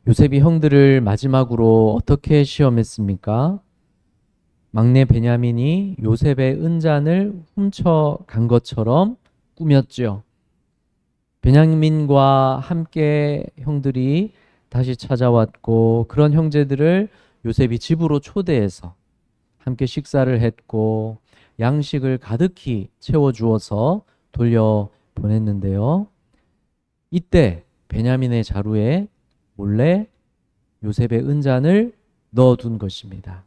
요셉이 형들을 마지막으로 어떻게 시험했습니까? 막내 베냐민이 요셉의 은잔을 훔쳐간 것처럼 꾸몄죠. 베냐민과 함께 형들이 다시 찾아왔고, 그런 형제들을 요셉이 집으로 초대해서 함께 식사를 했고 양식을 가득히 채워주어서 돌려 보냈는데요. 이때 베냐민의 자루에 몰래 요셉의 은잔을 넣어둔 것입니다.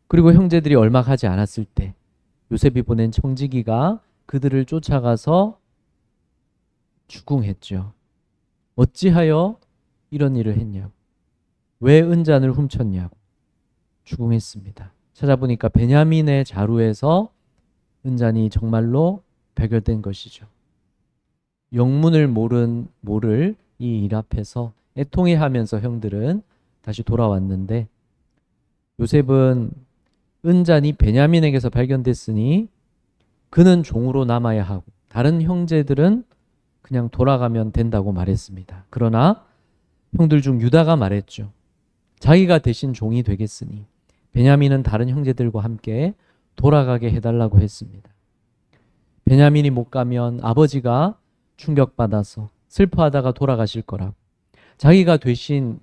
그리고 형제들이 얼마 가지 않았을 때 요셉이 보낸 청지기가 그들을 쫓아가서 추궁했죠. 어찌하여 이런 일을 했냐고, 왜 은잔을 훔쳤냐고 추궁했습니다. 찾아보니까 베냐민의 자루에서 은잔이 정말로 발견된 것이죠. 영문을 모를 이 일 앞에서 애통해하면서 형들은 다시 돌아왔는데, 요셉은 은잔이 베냐민에게서 발견됐으니 그는 종으로 남아야 하고 다른 형제들은 그냥 돌아가면 된다고 말했습니다. 그러나 형들 중 유다가 말했죠. 자기가 대신 종이 되겠으니 베냐민은 다른 형제들과 함께 돌아가게 해달라고 했습니다. 베냐민이 못 가면 아버지가 충격받아서 슬퍼하다가 돌아가실 거라고, 자기가 대신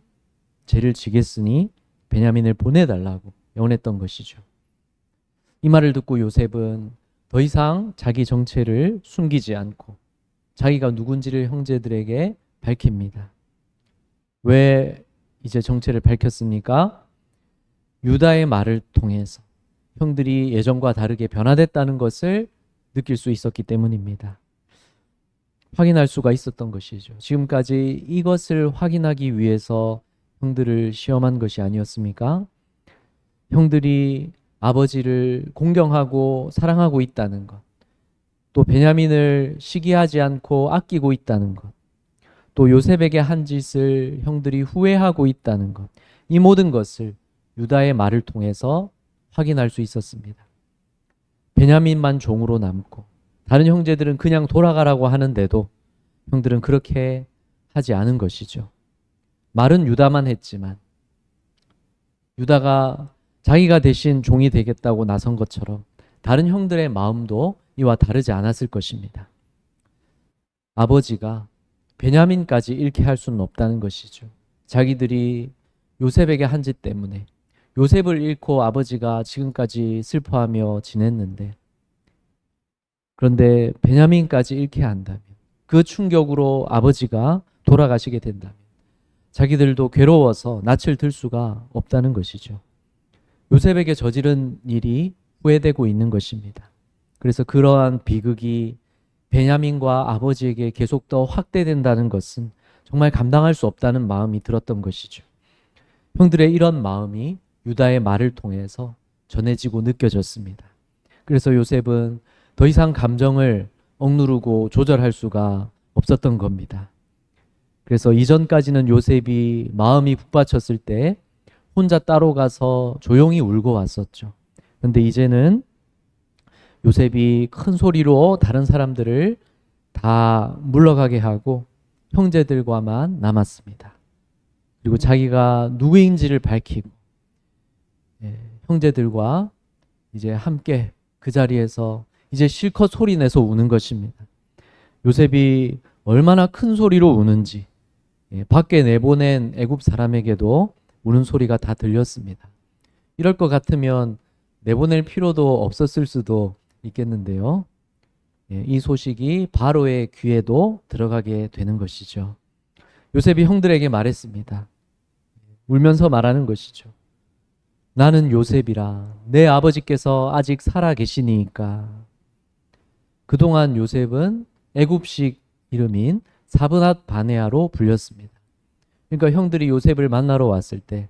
죄를 지겠으니 베냐민을 보내달라고 영원했던 것이죠. 이 말을 듣고 요셉은 더 이상 자기 정체를 숨기지 않고 자기가 누군지를 형제들에게 밝힙니다. 왜 이제 정체를 밝혔습니까? 유다의 말을 통해서 형들이 예전과 다르게 변화됐다는 것을 느낄 수 있었기 때문입니다. 확인할 수가 있었던 것이죠. 지금까지 이것을 확인하기 위해서 형들을 시험한 것이 아니었습니까? 형들이 아버지를 공경하고 사랑하고 있다는 것, 또 베냐민을 시기하지 않고 아끼고 있다는 것, 또 요셉에게 한 짓을 형들이 후회하고 있다는 것, 이 모든 것을 유다의 말을 통해서 확인할 수 있었습니다. 베냐민만 종으로 남고 다른 형제들은 그냥 돌아가라고 하는데도 형들은 그렇게 하지 않은 것이죠. 말은 유다만 했지만 유다가 자기가 대신 종이 되겠다고 나선 것처럼 다른 형들의 마음도 이와 다르지 않았을 것입니다. 아버지가 베냐민까지 잃게 할 수는 없다는 것이죠. 자기들이 요셉에게 한 짓 때문에 요셉을 잃고 아버지가 지금까지 슬퍼하며 지냈는데, 그런데 베냐민까지 잃게 한다면, 그 충격으로 아버지가 돌아가시게 된다면 자기들도 괴로워서 낯을 들 수가 없다는 것이죠. 요셉에게 저지른 일이 후회되고 있는 것입니다. 그래서 그러한 비극이 베냐민과 아버지에게 계속 더 확대된다는 것은 정말 감당할 수 없다는 마음이 들었던 것이죠. 형들의 이런 마음이 유다의 말을 통해서 전해지고 느껴졌습니다. 그래서 요셉은 더 이상 감정을 억누르고 조절할 수가 없었던 겁니다. 그래서 이전까지는 요셉이 마음이 북받쳤을 때 혼자 따로 가서 조용히 울고 왔었죠. 그런데 이제는 요셉이 큰 소리로 다른 사람들을 다 물러가게 하고 형제들과만 남았습니다. 그리고 자기가 누구인지를 밝히고 형제들과 이제 함께 그 자리에서 이제 실컷 소리 내서 우는 것입니다. 요셉이 얼마나 큰 소리로 우는지 밖에 내보낸 애굽 사람에게도 우는 소리가 다 들렸습니다. 이럴 것 같으면 내보낼 필요도 없었을 수도 있겠는데요. 이 소식이 바로의 귀에도 들어가게 되는 것이죠. 요셉이 형들에게 말했습니다. 울면서 말하는 것이죠. 나는 요셉이라 내 아버지께서 아직 살아 계시니까. 그동안 요셉은 애굽식 이름인 사브낫 바네아로 불렸습니다. 그러니까 형들이 요셉을 만나러 왔을 때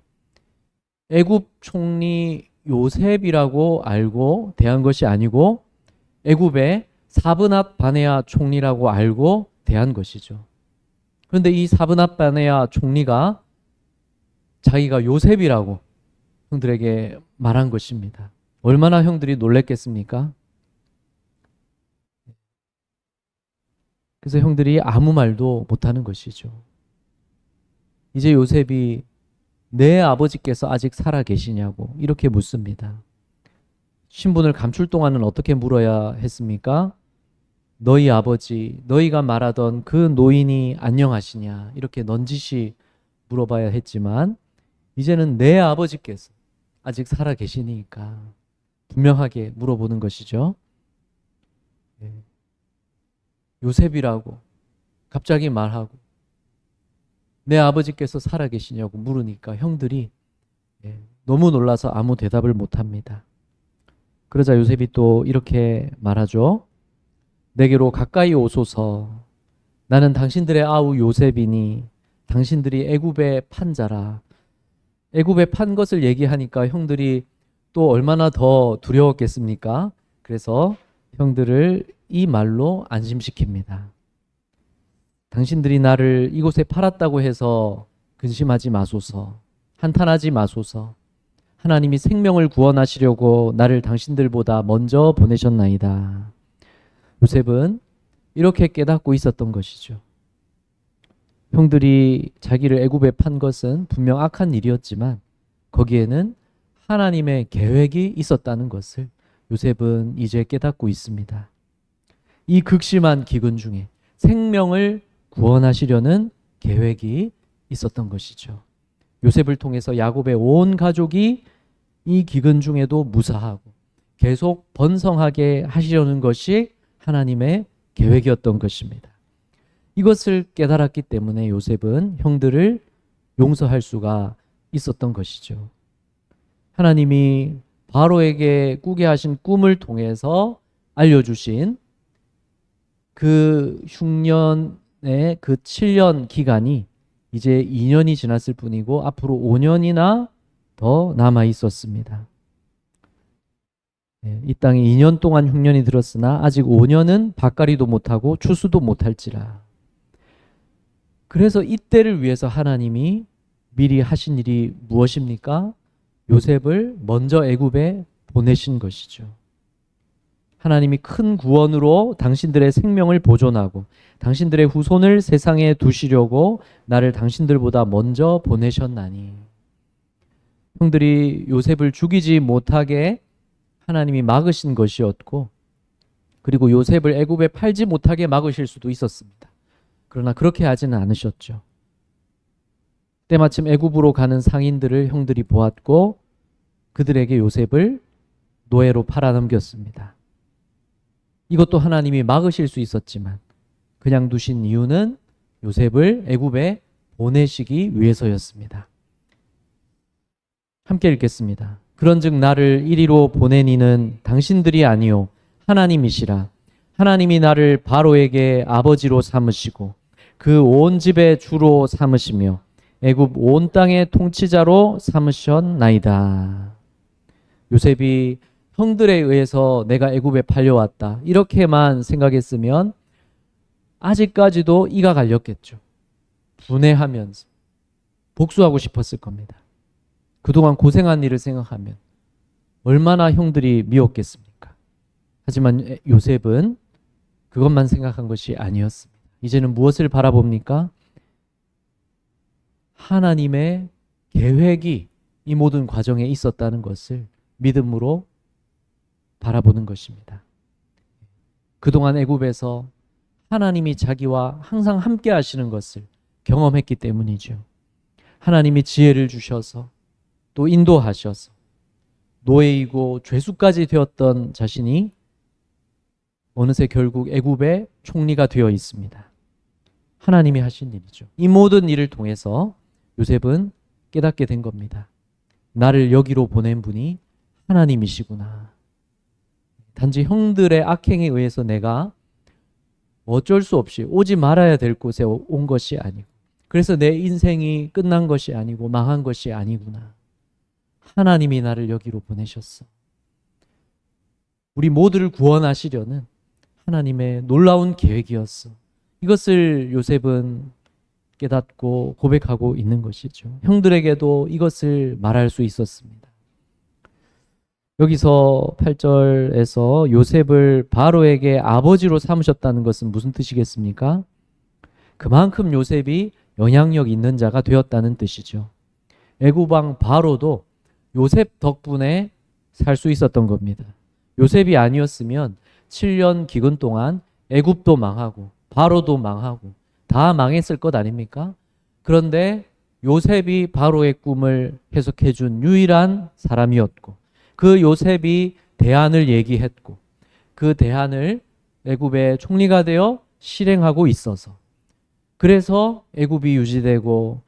애굽 총리 요셉이라고 알고 대한 것이 아니고 애굽의 사브낫 바네아 총리라고 알고 대한 것이죠. 그런데 이 사브낫 바네아 총리가 자기가 요셉이라고 형들에게 말한 것입니다. 얼마나 형들이 놀랬겠습니까? 그래서 형들이 아무 말도 못하는 것이죠. 이제 요셉이 내 아버지께서 아직 살아 계시냐고 이렇게 묻습니다. 신분을 감출 동안은 어떻게 물어야 했습니까? 너희 아버지, 너희가 말하던 그 노인이 안녕하시냐 이렇게 넌지시 물어봐야 했지만 이제는 내 아버지께서 아직 살아 계시니까 분명하게 물어보는 것이죠. 요셉이라고 갑자기 말하고 내 아버지께서 살아 계시냐고 물으니까 형들이 너무 놀라서 아무 대답을 못합니다. 그러자 요셉이 또 이렇게 말하죠. 내게로 가까이 오소서. 나는 당신들의 아우 요셉이니 당신들이 애굽의 판자라. 애굽에 판 것을 얘기하니까 형들이 또 얼마나 더 두려웠겠습니까? 그래서 형들을 이 말로 안심시킵니다. 당신들이 나를 이곳에 팔았다고 해서 근심하지 마소서. 한탄하지 마소서. 하나님이 생명을 구원하시려고 나를 당신들보다 먼저 보내셨나이다. 요셉은 이렇게 깨닫고 있었던 것이죠. 형들이 자기를 애굽에 판 것은 분명 악한 일이었지만 거기에는 하나님의 계획이 있었다는 것을 요셉은 이제 깨닫고 있습니다. 이 극심한 기근 중에 생명을 구원하시려는 계획이 있었던 것이죠. 요셉을 통해서 야곱의 온 가족이 이 기근 중에도 무사하고 계속 번성하게 하시려는 것이 하나님의 계획이었던 것입니다. 이것을 깨달았기 때문에 요셉은 형들을 용서할 수가 있었던 것이죠. 하나님이 바로에게 꾸게 하신 꿈을 통해서 알려주신 그 흉년의 그 7년 기간이 이제 2년이 지났을 뿐이고 앞으로 5년이나 더 남아 있었습니다. 이 땅에 2년 동안 흉년이 들었으나 아직 5년은 밭갈이도 못하고 추수도 못할지라. 그래서 이때를 위해서 하나님이 미리 하신 일이 무엇입니까? 요셉을 먼저 애굽에 보내신 것이죠. 하나님이 큰 구원으로 당신들의 생명을 보존하고 당신들의 후손을 세상에 두시려고 나를 당신들보다 먼저 보내셨나니. 형들이 요셉을 죽이지 못하게 하나님이 막으신 것이었고 그리고 요셉을 애굽에 팔지 못하게 막으실 수도 있었습니다. 그러나 그렇게 하지는 않으셨죠. 때마침 애굽으로 가는 상인들을 형들이 보았고 그들에게 요셉을 노예로 팔아넘겼습니다. 이것도 하나님이 막으실 수 있었지만 그냥 두신 이유는 요셉을 애굽에 보내시기 위해서였습니다. 함께 읽겠습니다. 그런즉 나를 이리로 보내니는 당신들이 아니요 하나님이시라. 하나님이 나를 바로에게 아버지로 삼으시고 그 온 집의 주로 삼으시며 애굽 온 땅의 통치자로 삼으셨나이다. 요셉이 형들에 의해서 내가 애굽에 팔려왔다 이렇게만 생각했으면 아직까지도 이가 갈렸겠죠. 분해하면서 복수하고 싶었을 겁니다. 그동안 고생한 일을 생각하면 얼마나 형들이 미웠겠습니까? 하지만 요셉은 그것만 생각한 것이 아니었습니다. 이제는 무엇을 바라봅니까? 하나님의 계획이 이 모든 과정에 있었다는 것을 믿음으로 바라보는 것입니다. 그동안 애굽에서 하나님이 자기와 항상 함께 하시는 것을 경험했기 때문이죠. 하나님이 지혜를 주셔서 또 인도하셔서 노예이고 죄수까지 되었던 자신이 어느새 결국 애굽의 총리가 되어 있습니다. 하나님이 하신 일이죠. 이 모든 일을 통해서 요셉은 깨닫게 된 겁니다. 나를 여기로 보낸 분이 하나님이시구나. 단지 형들의 악행에 의해서 내가 어쩔 수 없이 오지 말아야 될 곳에 온 것이 아니고 그래서 내 인생이 끝난 것이 아니고 망한 것이 아니구나. 하나님이 나를 여기로 보내셨어. 우리 모두를 구원하시려는 하나님의 놀라운 계획이었어. 이것을 요셉은 깨닫고 고백하고 있는 것이죠. 형들에게도 이것을 말할 수 있었습니다. 여기서 8절에서 요셉을 바로에게 아버지로 삼으셨다는 것은 무슨 뜻이겠습니까? 그만큼 요셉이 영향력 있는 자가 되었다는 뜻이죠. 애굽 왕 바로도 요셉 덕분에 살 수 있었던 겁니다. 요셉이 아니었으면 7년 기근 동안 애굽도 망하고 바로도 망하고 다 망했을 것 아닙니까? 그런데 요셉이 바로의 꿈을 해석해 준 유일한 사람이었고 그 요셉이 대안을 얘기했고 그 대안을 애굽의 총리가 되어 실행하고 있어서 그래서 애굽이 유지되고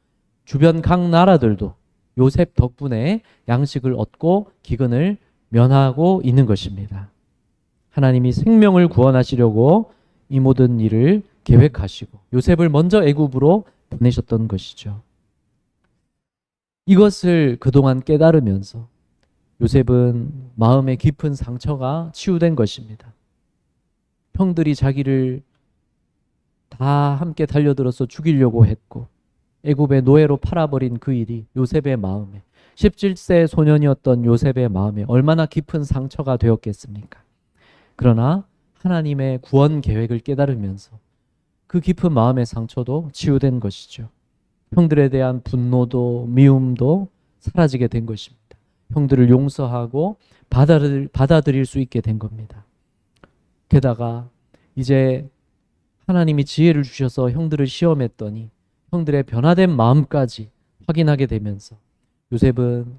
주변 각 나라들도 요셉 덕분에 양식을 얻고 기근을 면하고 있는 것입니다. 하나님이 생명을 구원하시려고 이 모든 일을 계획하시고 요셉을 먼저 애굽으로 보내셨던 것이죠. 이것을 그동안 깨달으면서 요셉은 마음의 깊은 상처가 치유된 것입니다. 형들이 자기를 다 함께 달려들어서 죽이려고 했고 애굽의 노예로 팔아버린 그 일이 요셉의 마음에 17세 소년이었던 요셉의 마음에 얼마나 깊은 상처가 되었겠습니까? 그러나 하나님의 구원 계획을 깨달으면서 그 깊은 마음의 상처도 치유된 것이죠. 형들에 대한 분노도 미움도 사라지게 된 것입니다. 형들을 용서하고 받아들일 수 있게 된 겁니다. 게다가 이제 하나님이 지혜를 주셔서 형들을 시험했더니 형들의 변화된 마음까지 확인하게 되면서 요셉은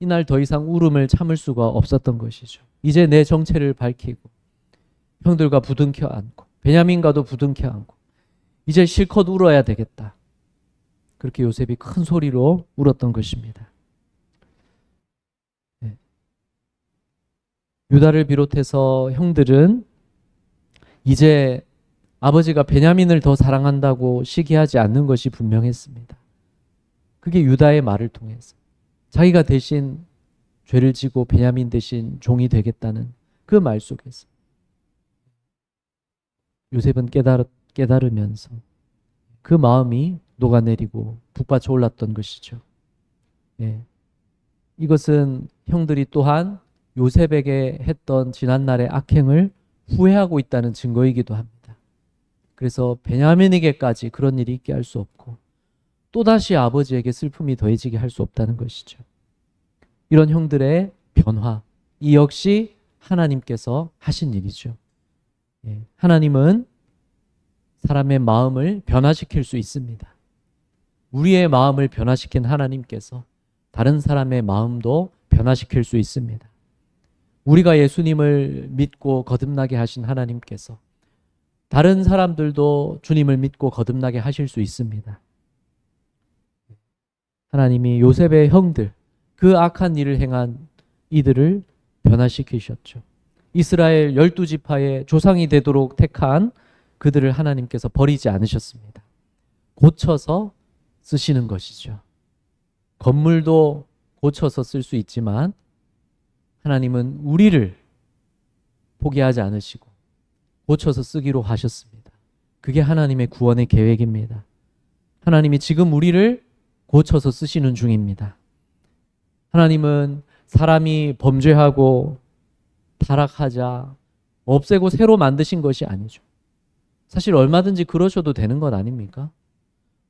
이날 더 이상 울음을 참을 수가 없었던 것이죠. 이제 내 정체를 밝히고 형들과 부둥켜 안고 베냐민과도 부둥켜 안고 이제 실컷 울어야 되겠다. 그렇게 요셉이 큰 소리로 울었던 것입니다. 유다를 비롯해서 형들은 이제 아버지가 베냐민을 더 사랑한다고 시기하지 않는 것이 분명했습니다. 그게 유다의 말을 통해서 자기가 대신 죄를 지고 베냐민 대신 종이 되겠다는 그 말 속에서 요셉은 깨달으면서 그 마음이 녹아내리고 북받쳐 올랐던 것이죠. 예. 이것은 형들이 또한 요셉에게 했던 지난날의 악행을 후회하고 있다는 증거이기도 합니다. 그래서 베냐민에게까지 그런 일이 있게 할 수 없고 또다시 아버지에게 슬픔이 더해지게 할 수 없다는 것이죠. 이런 형들의 변화, 이 역시 하나님께서 하신 일이죠. 하나님은 사람의 마음을 변화시킬 수 있습니다. 우리의 마음을 변화시킨 하나님께서 다른 사람의 마음도 변화시킬 수 있습니다. 우리가 예수님을 믿고 거듭나게 하신 하나님께서 다른 사람들도 주님을 믿고 거듭나게 하실 수 있습니다. 하나님이 요셉의 형들, 그 악한 일을 행한 이들을 변화시키셨죠. 이스라엘 12지파의 조상이 되도록 택한 그들을 하나님께서 버리지 않으셨습니다. 고쳐서 쓰시는 것이죠. 건물도 고쳐서 쓸 수 있지만 하나님은 우리를 포기하지 않으시고 고쳐서 쓰기로 하셨습니다. 그게 하나님의 구원의 계획입니다. 하나님이 지금 우리를 고쳐서 쓰시는 중입니다. 하나님은 사람이 범죄하고 타락하자 없애고 새로 만드신 것이 아니죠. 사실 얼마든지 그러셔도 되는 것 아닙니까?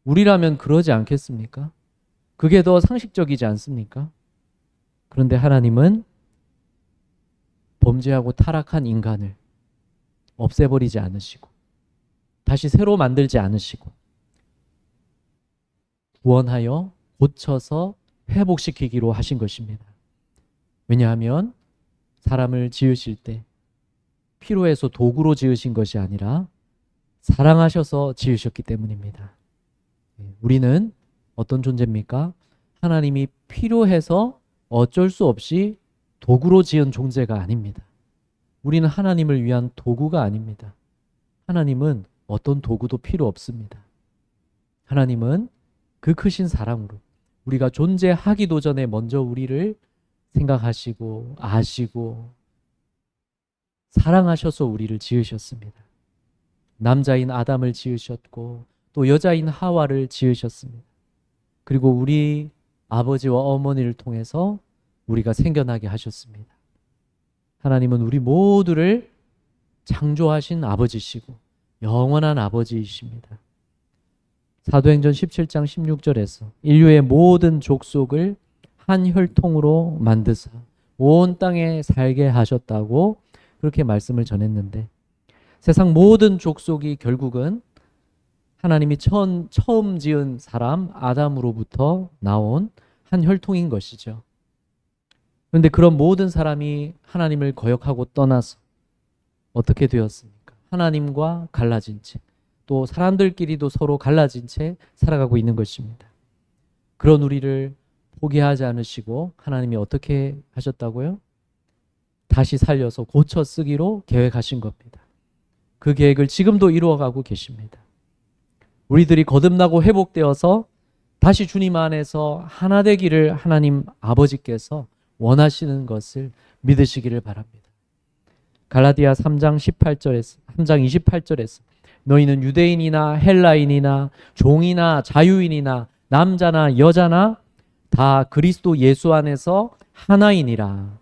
우리라면 그러지 않겠습니까? 그게 더 상식적이지 않습니까? 그런데 하나님은 범죄하고 타락한 인간을 없애버리지 않으시고 다시 새로 만들지 않으시고 구원하여 고쳐서 회복시키기로 하신 것입니다. 왜냐하면 사람을 지으실 때 필요해서 도구로 지으신 것이 아니라 사랑하셔서 지으셨기 때문입니다. 우리는 어떤 존재입니까? 하나님이 필요해서 어쩔 수 없이 도구로 지은 존재가 아닙니다. 우리는 하나님을 위한 도구가 아닙니다. 하나님은 어떤 도구도 필요 없습니다. 하나님은 그 크신 사랑으로 우리가 존재하기도 전에 먼저 우리를 생각하시고 아시고 사랑하셔서 우리를 지으셨습니다. 남자인 아담을 지으셨고 또 여자인 하와를 지으셨습니다. 그리고 우리 아버지와 어머니를 통해서 우리가 생겨나게 하셨습니다. 하나님은 우리 모두를 창조하신 아버지시고 영원한 아버지이십니다. 사도행전 17장 16절에서 인류의 모든 족속을 한 혈통으로 만드사 온 땅에 살게 하셨다고 그렇게 말씀을 전했는데, 세상 모든 족속이 결국은 하나님이 처음 지은 사람 아담으로부터 나온 한 혈통인 것이죠. 그런데 그런 모든 사람이 하나님을 거역하고 떠나서 어떻게 되었습니까? 하나님과 갈라진 채, 또 사람들끼리도 서로 갈라진 채 살아가고 있는 것입니다. 그런 우리를 포기하지 않으시고 하나님이 어떻게 하셨다고요? 다시 살려서 고쳐 쓰기로 계획하신 겁니다. 그 계획을 지금도 이루어가고 계십니다. 우리들이 거듭나고 회복되어서 다시 주님 안에서 하나 되기를 하나님 아버지께서 원하시는 것을 믿으시기를 바랍니다. 갈라디아 3장 28절에서 너희는 유대인이나 헬라인이나 종이나 자유인이나 남자나 여자나 다 그리스도 예수 안에서 하나이니라.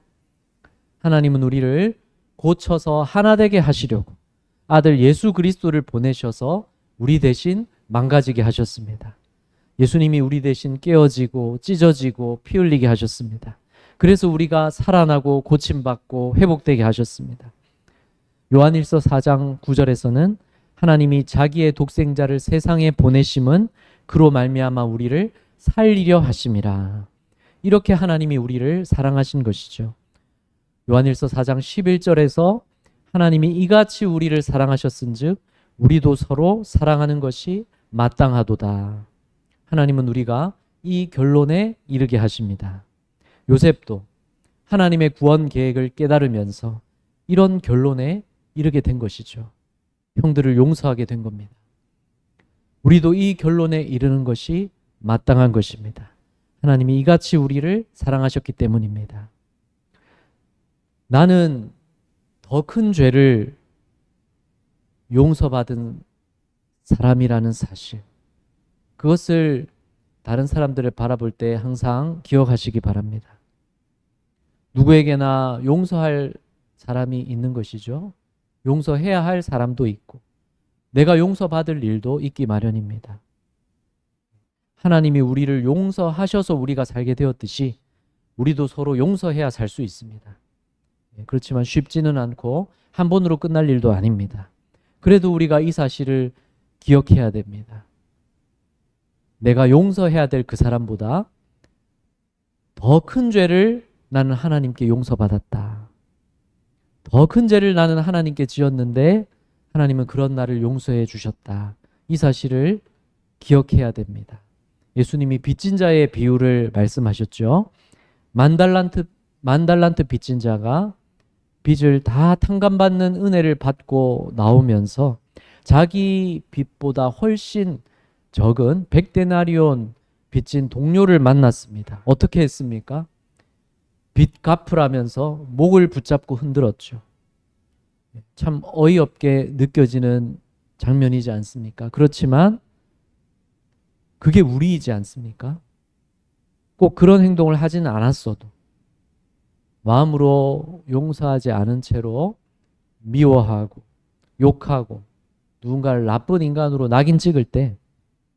하나님은 우리를 고쳐서 하나 되게 하시려고 아들 예수 그리스도를 보내셔서 우리 대신 망가지게 하셨습니다. 예수님이 우리 대신 깨어지고 찢어지고 피 흘리게 하셨습니다. 그래서 우리가 살아나고 고침받고 회복되게 하셨습니다. 요한일서 4장 9절에서는 하나님이 자기의 독생자를 세상에 보내심은 그로 말미암아 우리를 살리려 하심이라. 이렇게 하나님이 우리를 사랑하신 것이죠. 요한일서 4장 11절에서 하나님이 이같이 우리를 사랑하셨은즉 우리도 서로 사랑하는 것이 마땅하도다. 하나님은 우리가 이 결론에 이르게 하십니다. 요셉도 하나님의 구원 계획을 깨달으면서 이런 결론에 이르게 된 것이죠. 형들을 용서하게 된 겁니다. 우리도 이 결론에 이르는 것이 마땅한 것입니다. 하나님이 이같이 우리를 사랑하셨기 때문입니다. 나는 더 큰 죄를 용서받은 사람이라는 사실, 그것을 다른 사람들을 바라볼 때 항상 기억하시기 바랍니다. 누구에게나 용서할 사람이 있는 것이죠. 용서해야 할 사람도 있고 내가 용서받을 일도 있기 마련입니다. 하나님이 우리를 용서하셔서 우리가 살게 되었듯이 우리도 서로 용서해야 살 수 있습니다. 그렇지만 쉽지는 않고 한 번으로 끝날 일도 아닙니다. 그래도 우리가 이 사실을 기억해야 됩니다. 내가 용서해야 될 그 사람보다 더 큰 죄를 나는 하나님께 용서받았다. 더 큰 죄를 나는 하나님께 지었는데 하나님은 그런 나를 용서해 주셨다. 이 사실을 기억해야 됩니다. 예수님이 빚진 자의 비유를 말씀하셨죠. 만 달란트 빚진 자가 빚을 다 탕감받는 은혜를 받고 나오면서 자기 빚보다 훨씬 적은 100데나리온 빚진 동료를 만났습니다. 어떻게 했습니까? 빚 갚으라면서 목을 붙잡고 흔들었죠. 참 어이없게 느껴지는 장면이지 않습니까? 그렇지만 그게 우리이지 않습니까? 꼭 그런 행동을 하지는 않았어도 마음으로 용서하지 않은 채로 미워하고 욕하고 누군가를 나쁜 인간으로 낙인 찍을 때,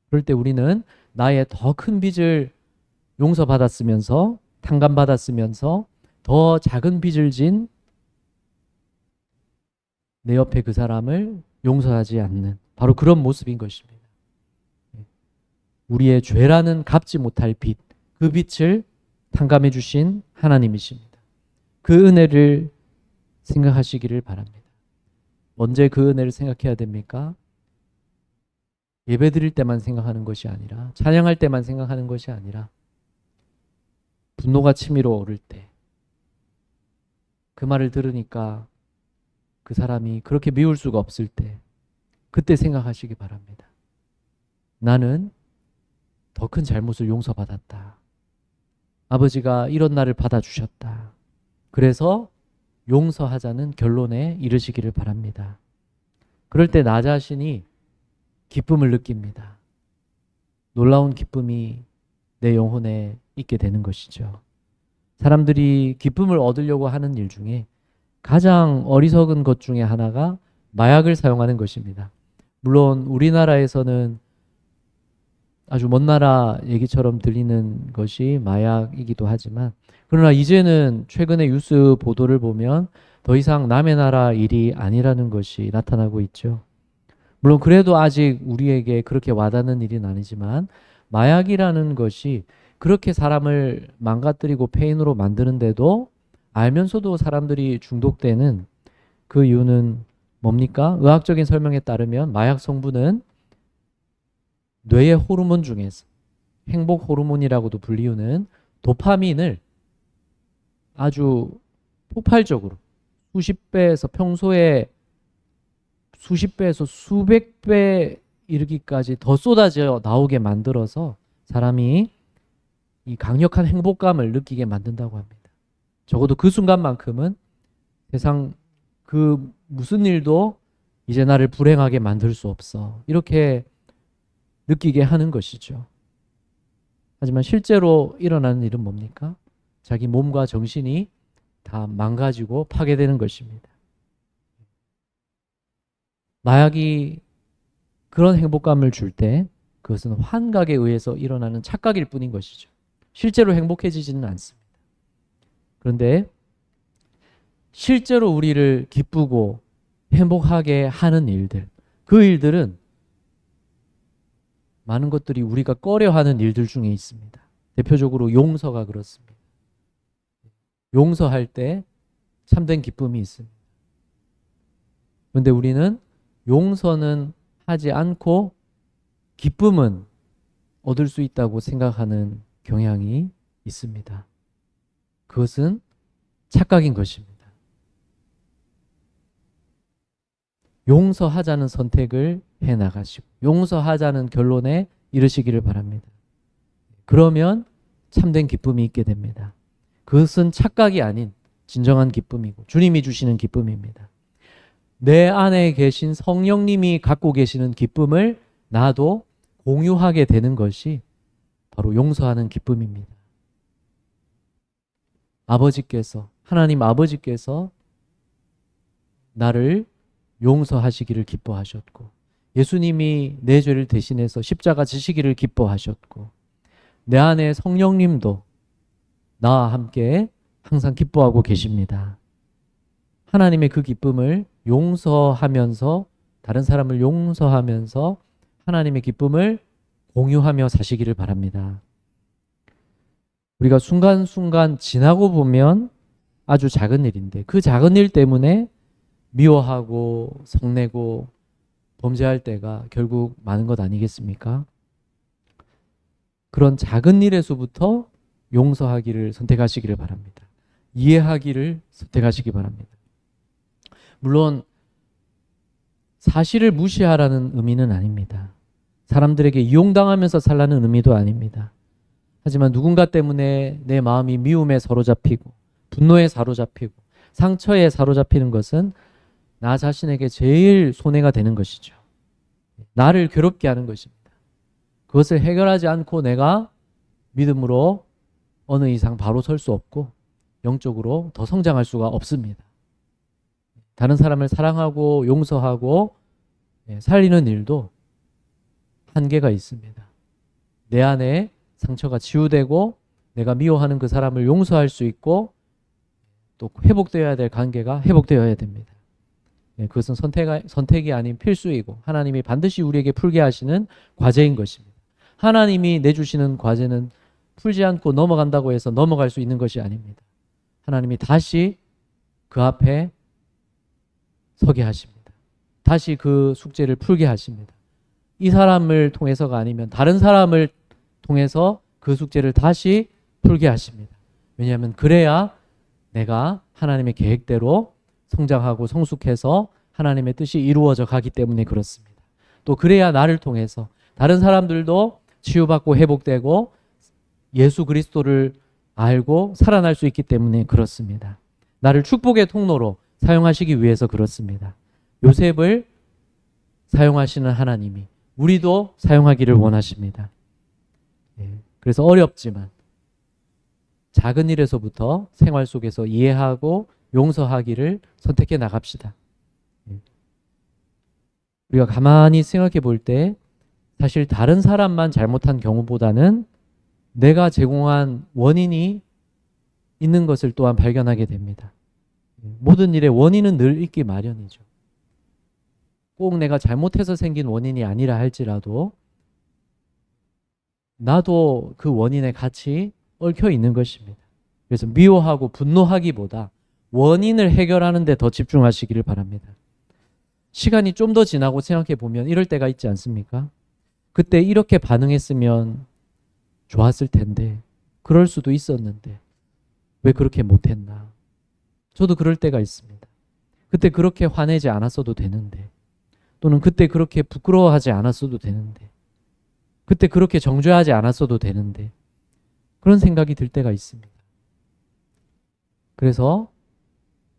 그럴 때 우리는 나의 더 큰 빚을 용서받았으면서 탕감받았으면서 더 작은 빚을 진 내 옆에 그 사람을 용서하지 않는 바로 그런 모습인 것입니다. 우리의 죄라는 갚지 못할 빚, 그 빚을 탕감해 주신 하나님이십니다. 그 은혜를 생각하시기를 바랍니다. 언제 그 은혜를 생각해야 됩니까? 예배 드릴 때만 생각하는 것이 아니라, 찬양할 때만 생각하는 것이 아니라, 분노가 치밀어 오를 때, 그 말을 들으니까 그 사람이 그렇게 미울 수가 없을 때, 그때 생각하시기 바랍니다. 나는 더 큰 잘못을 용서받았다. 아버지가 이런 나를 받아주셨다. 그래서 용서하자는 결론에 이르시기를 바랍니다. 그럴 때 나 자신이 기쁨을 느낍니다. 놀라운 기쁨이 내 영혼에 있게 되는 것이죠. 사람들이 기쁨을 얻으려고 하는 일 중에 가장 어리석은 것 중에 하나가 마약을 사용하는 것입니다. 물론 우리나라에서는 아주 먼 나라 얘기처럼 들리는 것이 마약이기도 하지만, 그러나 이제는 최근에 뉴스 보도를 보면 더 이상 남의 나라 일이 아니라는 것이 나타나고 있죠. 물론 그래도 아직 우리에게 그렇게 와닿는 일은 아니지만, 마약이라는 것이 그렇게 사람을 망가뜨리고 폐인으로 만드는데도 알면서도 사람들이 중독되는 그 이유는 뭡니까? 의학적인 설명에 따르면 마약 성분은 뇌의 호르몬 중에서 행복 호르몬이라고도 불리우는 도파민을 아주 폭발적으로 수십 배에서 평소에 수십 배에서 수백 배 이르기까지 더 쏟아져 나오게 만들어서 사람이 이 강력한 행복감을 느끼게 만든다고 합니다. 적어도 그 순간만큼은 세상 그 무슨 일도 이제 나를 불행하게 만들 수 없어, 이렇게 느끼게 하는 것이죠. 하지만 실제로 일어나는 일은 뭡니까? 자기 몸과 정신이 다 망가지고 파괴되는 것입니다. 마약이 그런 행복감을 줄 때 그것은 환각에 의해서 일어나는 착각일 뿐인 것이죠. 실제로 행복해지지는 않습니다. 그런데 실제로 우리를 기쁘고 행복하게 하는 일들, 그 일들은 많은 것들이 우리가 꺼려하는 일들 중에 있습니다. 대표적으로 용서가 그렇습니다. 용서할 때 참된 기쁨이 있습니다. 그런데 우리는 용서는 하지 않고 기쁨은 얻을 수 있다고 생각하는 경향이 있습니다. 그것은 착각인 것입니다. 용서하자는 선택을 해 나가시고 용서하자는 결론에 이르시기를 바랍니다. 그러면 참된 기쁨이 있게 됩니다. 그것은 착각이 아닌 진정한 기쁨이고 주님이 주시는 기쁨입니다. 내 안에 계신 성령님이 갖고 계시는 기쁨을 나도 공유하게 되는 것이 바로 용서하는 기쁨입니다. 하나님 아버지께서 나를 용서하시기를 기뻐하셨고, 예수님이 내 죄를 대신해서 십자가 지시기를 기뻐하셨고, 내 안에 성령님도 나와 함께 항상 기뻐하고 계십니다. 하나님의 그 기쁨을 용서하면서, 다른 사람을 용서하면서 하나님의 기쁨을 공유하며 사시기를 바랍니다. 우리가 순간순간 지나고 보면 아주 작은 일인데 그 작은 일 때문에 미워하고 성내고 범죄할 때가 결국 많은 것 아니겠습니까? 그런 작은 일에서부터 용서하기를 선택하시기를 바랍니다. 이해하기를 선택하시기 바랍니다. 물론 사실을 무시하라는 의미는 아닙니다. 사람들에게 이용당하면서 살라는 의미도 아닙니다. 하지만 누군가 때문에 내 마음이 미움에 사로잡히고 분노에 사로잡히고 상처에 사로잡히는 것은 나 자신에게 제일 손해가 되는 것이죠. 나를 괴롭게 하는 것입니다. 그것을 해결하지 않고 내가 믿음으로 어느 이상 바로 설 수 없고 영적으로 더 성장할 수가 없습니다. 다른 사람을 사랑하고 용서하고 살리는 일도 한계가 있습니다. 내 안에 상처가 치유되고 내가 미워하는 그 사람을 용서할 수 있고 또 회복되어야 될 관계가 회복되어야 됩니다. 그것은 선택이 아닌 필수이고 하나님이 반드시 우리에게 풀게 하시는 과제인 것입니다. 하나님이 내주시는 과제는 풀지 않고 넘어간다고 해서 넘어갈 수 있는 것이 아닙니다. 하나님이 다시 그 앞에 서게 하십니다. 다시 그 숙제를 풀게 하십니다. 이 사람을 통해서가 아니면 다른 사람을 통해서 그 숙제를 다시 풀게 하십니다. 왜냐하면 그래야 내가 하나님의 계획대로 성장하고 성숙해서 하나님의 뜻이 이루어져 가기 때문에 그렇습니다. 또 그래야 나를 통해서 다른 사람들도 치유받고 회복되고 예수 그리스도를 알고 살아날 수 있기 때문에 그렇습니다. 나를 축복의 통로로 사용하시기 위해서 그렇습니다. 요셉을 사용하시는 하나님이 우리도 사용하기를 원하십니다. 그래서 어렵지만 작은 일에서부터 생활 속에서 이해하고 용서하기를 선택해 나갑시다. 우리가 가만히 생각해 볼 때 사실 다른 사람만 잘못한 경우보다는 내가 제공한 원인이 있는 것을 또한 발견하게 됩니다. 모든 일의 원인은 늘 있기 마련이죠. 꼭 내가 잘못해서 생긴 원인이 아니라 할지라도 나도 그 원인에 같이 얽혀 있는 것입니다. 그래서 미워하고 분노하기보다 원인을 해결하는 데 더 집중하시기를 바랍니다. 시간이 좀 더 지나고 생각해 보면 이럴 때가 있지 않습니까? 그때 이렇게 반응했으면 좋았을 텐데, 그럴 수도 있었는데 왜 그렇게 못했나? 저도 그럴 때가 있습니다. 그때 그렇게 화내지 않았어도 되는데, 또는 그때 그렇게 부끄러워하지 않았어도 되는데, 그때 그렇게 정죄하지 않았어도 되는데, 그런 생각이 들 때가 있습니다. 그래서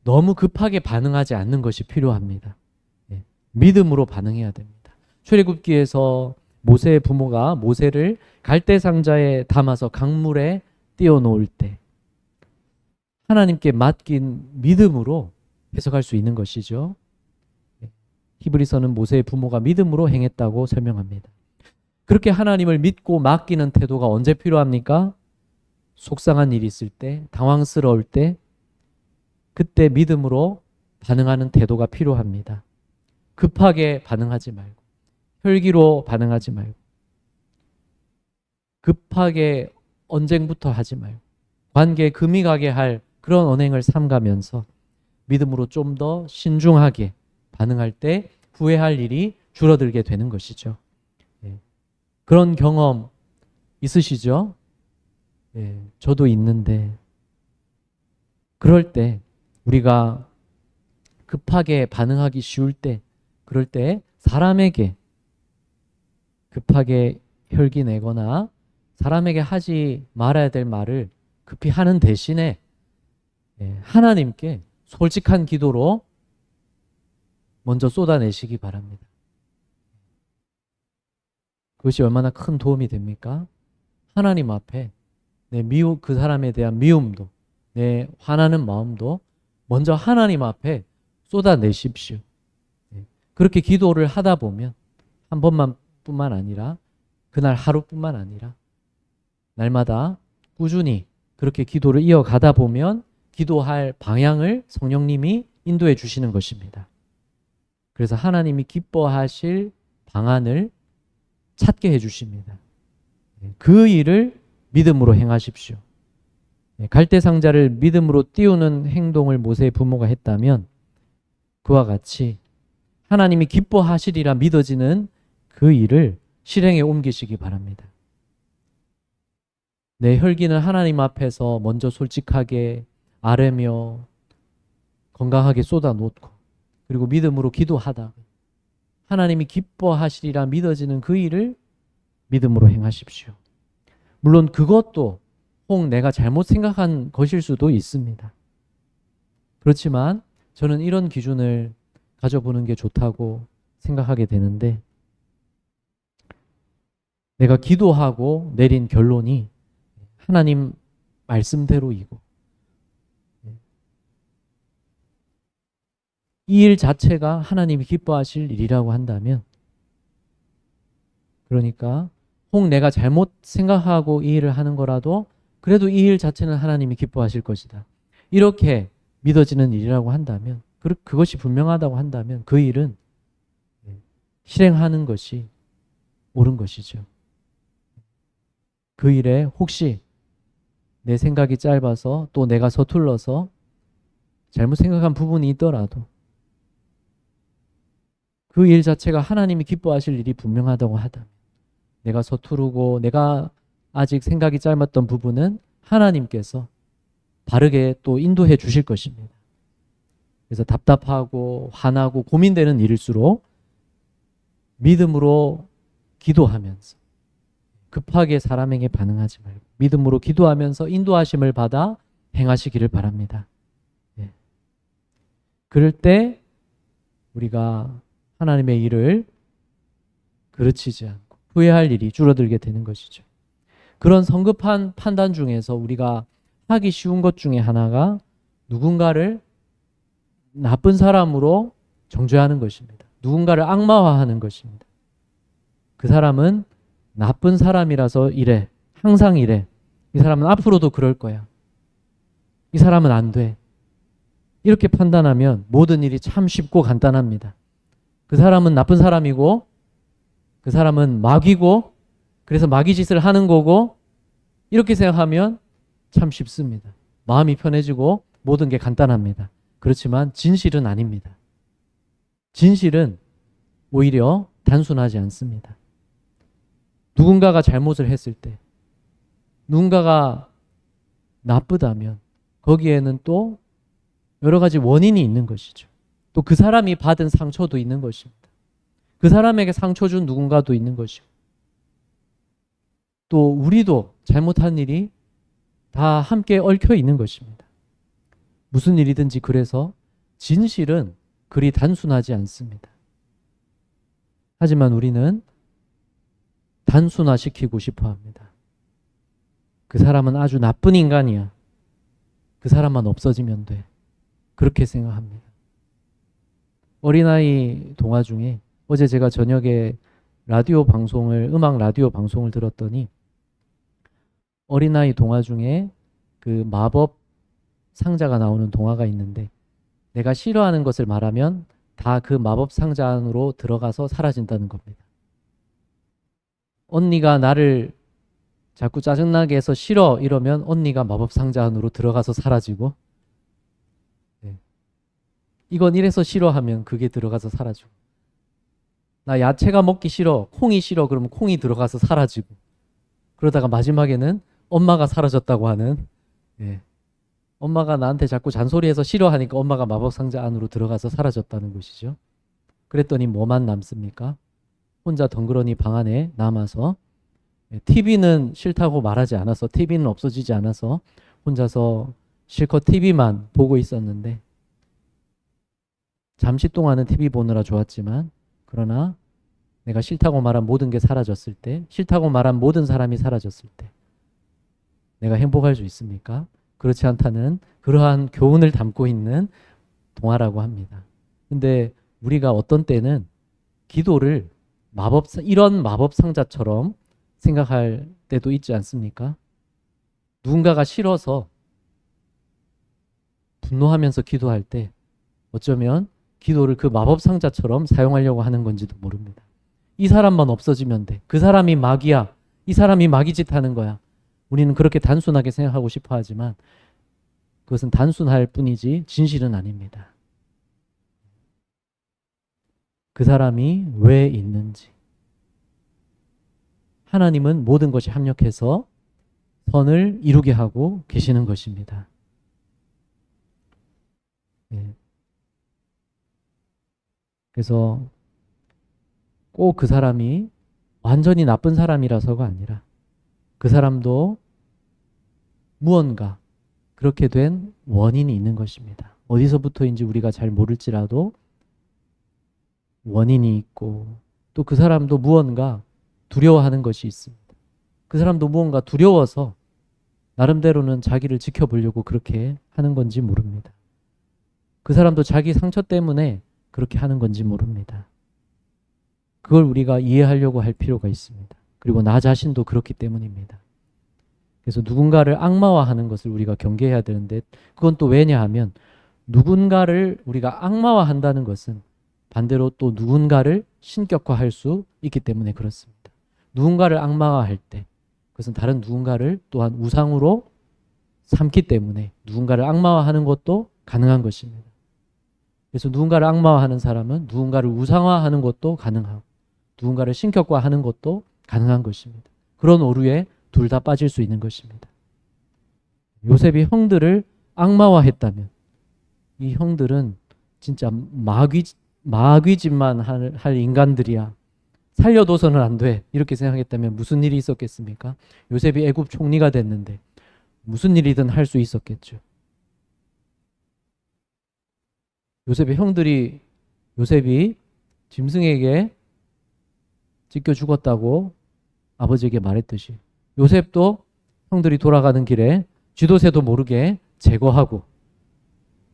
너무 급하게 반응하지 않는 것이 필요합니다. 믿음으로 반응해야 됩니다. 출애굽기에서 모세의 부모가 모세를 갈대 상자에 담아서 강물에 띄워놓을 때 하나님께 맡긴 믿음으로 해석할 수 있는 것이죠. 히브리서는 모세의 부모가 믿음으로 행했다고 설명합니다. 그렇게 하나님을 믿고 맡기는 태도가 언제 필요합니까? 속상한 일이 있을 때, 당황스러울 때, 그때 믿음으로 반응하는 태도가 필요합니다. 급하게 반응하지 말고, 혈기로 반응하지 말고, 급하게 언쟁부터 하지 말고, 관계에 금이 가게 할 그런 언행을 삼가면서 믿음으로 좀 더 신중하게 반응할 때 후회할 일이 줄어들게 되는 것이죠. 그런 경험 있으시죠? 저도 있는데, 그럴 때 우리가 급하게 반응하기 쉬울 때, 그럴 때 사람에게 급하게 혈기 내거나 사람에게 하지 말아야 될 말을 급히 하는 대신에 하나님께 솔직한 기도로 먼저 쏟아내시기 바랍니다. 그것이 얼마나 큰 도움이 됩니까? 하나님 앞에 그 사람에 대한 미움도, 내 화나는 마음도 먼저 하나님 앞에 쏟아내십시오. 그렇게 기도를 하다 보면 한 번만 뿐만 아니라 그날 하루뿐만 아니라 날마다 꾸준히 그렇게 기도를 이어가다 보면 기도할 방향을 성령님이 인도해 주시는 것입니다. 그래서 하나님이 기뻐하실 방안을 찾게 해 주십니다. 그 일을 믿음으로 행하십시오. 갈대 상자를 믿음으로 띄우는 행동을 모세의 부모가 했다면 그와 같이 하나님이 기뻐하시리라 믿어지는 그 일을 실행에 옮기시기 바랍니다. 내 혈기는 하나님 앞에서 먼저 솔직하게 아뢰며 건강하게 쏟아놓고, 그리고 믿음으로 기도하다 하나님이 기뻐하시리라 믿어지는 그 일을 믿음으로 행하십시오. 물론 그것도 혹 내가 잘못 생각한 것일 수도 있습니다. 그렇지만 저는 이런 기준을 가져보는 게 좋다고 생각하게 되는데, 내가 기도하고 내린 결론이 하나님 말씀대로이고 이 일 자체가 하나님이 기뻐하실 일이라고 한다면, 그러니까 혹 내가 잘못 생각하고 이 일을 하는 거라도 그래도 이 일 자체는 하나님이 기뻐하실 것이다, 이렇게 믿어지는 일이라고 한다면, 그것이 분명하다고 한다면 그 일은 실행하는 것이 옳은 것이죠. 그 일에 혹시 내 생각이 짧아서 또 내가 서툴러서 잘못 생각한 부분이 있더라도 그 일 자체가 하나님이 기뻐하실 일이 분명하다고 하다면, 내가 서투르고 내가 아직 생각이 짧았던 부분은 하나님께서 바르게 또 인도해 주실 것입니다. 그래서 답답하고 화나고 고민되는 일일수록 믿음으로 기도하면서 급하게 사람에게 반응하지 말고 믿음으로 기도하면서 인도하심을 받아 행하시기를 바랍니다. 그럴 때 우리가 하나님의 일을 그르치지 않고 후회할 일이 줄어들게 되는 것이죠. 그런 성급한 판단 중에서 우리가 하기 쉬운 것 중에 하나가 누군가를 나쁜 사람으로 정죄하는 것입니다. 누군가를 악마화하는 것입니다. 그 사람은 나쁜 사람이라서 이래. 항상 이래. 이 사람은 앞으로도 그럴 거야. 이 사람은 안 돼. 이렇게 판단하면 모든 일이 참 쉽고 간단합니다. 그 사람은 나쁜 사람이고 그 사람은 마귀고 그래서 마귀 짓을 하는 거고 이렇게 생각하면 참 쉽습니다. 마음이 편해지고 모든 게 간단합니다. 그렇지만 진실은 아닙니다. 진실은 오히려 단순하지 않습니다. 누군가가 잘못을 했을 때 누군가가 나쁘다면 거기에는 또 여러 가지 원인이 있는 것이죠. 또 그 사람이 받은 상처도 있는 것입니다. 그 사람에게 상처 준 누군가도 있는 것이고 또 우리도 잘못한 일이 다 함께 얽혀 있는 것입니다. 무슨 일이든지 그래서 진실은 그리 단순하지 않습니다. 하지만 우리는 단순화시키고 싶어 합니다. 그 사람은 아주 나쁜 인간이야. 그 사람만 없어지면 돼. 그렇게 생각합니다. 어린아이 동화 중에 어제 제가 저녁에 음악 라디오 방송을 들었더니 어린아이 동화 중에 그 마법 상자가 나오는 동화가 있는데 내가 싫어하는 것을 말하면 다 그 마법 상자 안으로 들어가서 사라진다는 겁니다. 언니가 나를 자꾸 짜증나게 해서 싫어 이러면 언니가 마법 상자 안으로 들어가서 사라지고 이건 이래서 싫어하면 그게 들어가서 사라지고 나 야채가 먹기 싫어 콩이 싫어 그러면 콩이 들어가서 사라지고 그러다가 마지막에는 엄마가 사라졌다고 하는 엄마가 나한테 자꾸 잔소리해서 싫어하니까 엄마가 마법 상자 안으로 들어가서 사라졌다는 것이죠. 그랬더니 뭐만 남습니까? 혼자 덩그러니 방 안에 남아서 TV는 싫다고 말하지 않아서 TV는 없어지지 않아서 혼자서 실컷 TV만 보고 있었는데 잠시 동안은 TV 보느라 좋았지만 그러나 내가 싫다고 말한 모든 게 사라졌을 때 싫다고 말한 모든 사람이 사라졌을 때 내가 행복할 수 있습니까? 그렇지 않다는 그러한 교훈을 담고 있는 동화라고 합니다. 근데 우리가 어떤 때는 기도를 이런 마법 상자처럼 생각할 때도 있지 않습니까? 누군가가 싫어서 분노하면서 기도할 때 어쩌면 기도를 그 마법 상자처럼 사용하려고 하는 건지도 모릅니다. 이 사람만 없어지면 돼. 그 사람이 마귀야. 이 사람이 마귀짓 하는 거야. 우리는 그렇게 단순하게 생각하고 싶어 하지만 그것은 단순할 뿐이지 진실은 아닙니다. 그 사람이 왜 있는지. 하나님은 모든 것이 합력해서 선을 이루게 하고 계시는 것입니다. 그래서 꼭 그 사람이 완전히 나쁜 사람이라서가 아니라 그 사람도 무언가 그렇게 된 원인이 있는 것입니다. 어디서부터인지 우리가 잘 모를지라도 원인이 있고 또 그 사람도 무언가 두려워하는 것이 있습니다. 그 사람도 무언가 두려워서 나름대로는 자기를 지켜보려고 그렇게 하는 건지 모릅니다. 그 사람도 자기 상처 때문에 그렇게 하는 건지 모릅니다. 그걸 우리가 이해하려고 할 필요가 있습니다. 그리고 나 자신도 그렇기 때문입니다. 그래서 누군가를 악마화하는 것을 우리가 경계해야 되는데 그건 또 왜냐하면 누군가를 우리가 악마화한다는 것은 반대로 또 누군가를 신격화할 수 있기 때문에 그렇습니다. 누군가를 악마화할 때 그것은 다른 누군가를 또한 우상으로 삼기 때문에 누군가를 악마화하는 것도 가능한 것입니다. 그래서 누군가를 악마화하는 사람은 누군가를 우상화하는 것도 가능하고 누군가를 신격화하는 것도 가능한 것입니다. 그런 오류에 둘 다 빠질 수 있는 것입니다. 요셉이 형들을 악마화했다면 이 형들은 진짜 마귀짓만 할 인간들이야. 살려둬서는 안 돼. 이렇게 생각했다면 무슨 일이 있었겠습니까? 요셉이 애굽 총리가 됐는데 무슨 일이든 할 수 있었겠죠. 요셉이 짐승에게 찢겨 죽었다고 아버지에게 말했듯이 요셉도 형들이 돌아가는 길에 쥐도새도 모르게 제거하고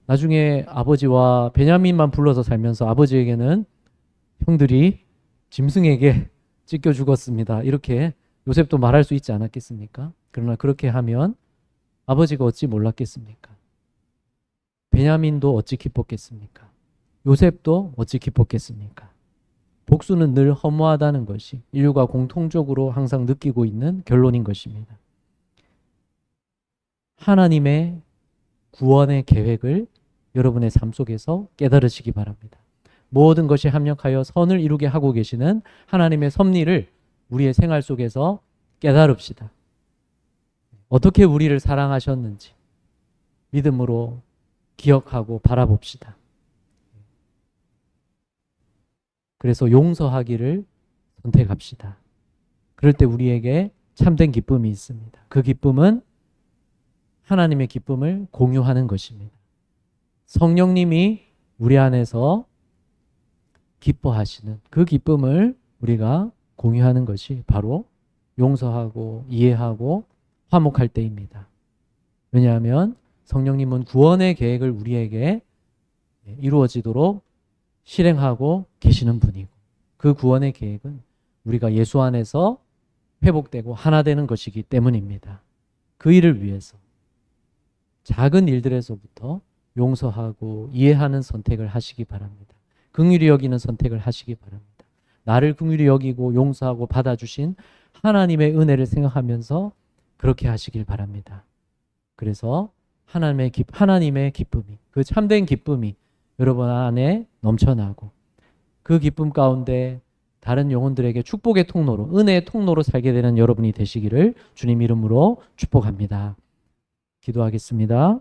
나중에 아버지와 베냐민만 불러서 살면서 아버지에게는 형들이 짐승에게 찢겨 죽었습니다. 이렇게 요셉도 말할 수 있지 않았겠습니까? 그러나 그렇게 하면 아버지가 어찌 몰랐겠습니까? 베냐민도 어찌 기뻤겠습니까? 요셉도 어찌 기뻤겠습니까? 복수는 늘 허무하다는 것이 인류가 공통적으로 항상 느끼고 있는 결론인 것입니다. 하나님의 구원의 계획을 여러분의 삶 속에서 깨달으시기 바랍니다. 모든 것이 합력하여 선을 이루게 하고 계시는 하나님의 섭리를 우리의 생활 속에서 깨달읍시다. 어떻게 우리를 사랑하셨는지 믿음으로 기억하고 바라봅시다. 그래서 용서하기를 선택합시다. 그럴 때 우리에게 참된 기쁨이 있습니다. 그 기쁨은 하나님의 기쁨을 공유하는 것입니다. 성령님이 우리 안에서 기뻐하시는 그 기쁨을 우리가 공유하는 것이 바로 용서하고 이해하고 화목할 때입니다. 왜냐하면 성령님은 구원의 계획을 우리에게 이루어지도록 실행하고 계시는 분이고 그 구원의 계획은 우리가 예수 안에서 회복되고 하나 되는 것이기 때문입니다. 그 일을 위해서 작은 일들에서부터 용서하고 이해하는 선택을 하시기 바랍니다. 긍휼히 여기는 선택을 하시기 바랍니다. 나를 긍휼히 여기고 용서하고 받아주신 하나님의 은혜를 생각하면서 그렇게 하시길 바랍니다. 그래서 하나님의 기쁨이, 그 참된 기쁨이 여러분 안에 넘쳐나고 그 기쁨 가운데 다른 영혼들에게 축복의 통로로, 은혜의 통로로 살게 되는 여러분이 되시기를 주님 이름으로 축복합니다. 기도하겠습니다.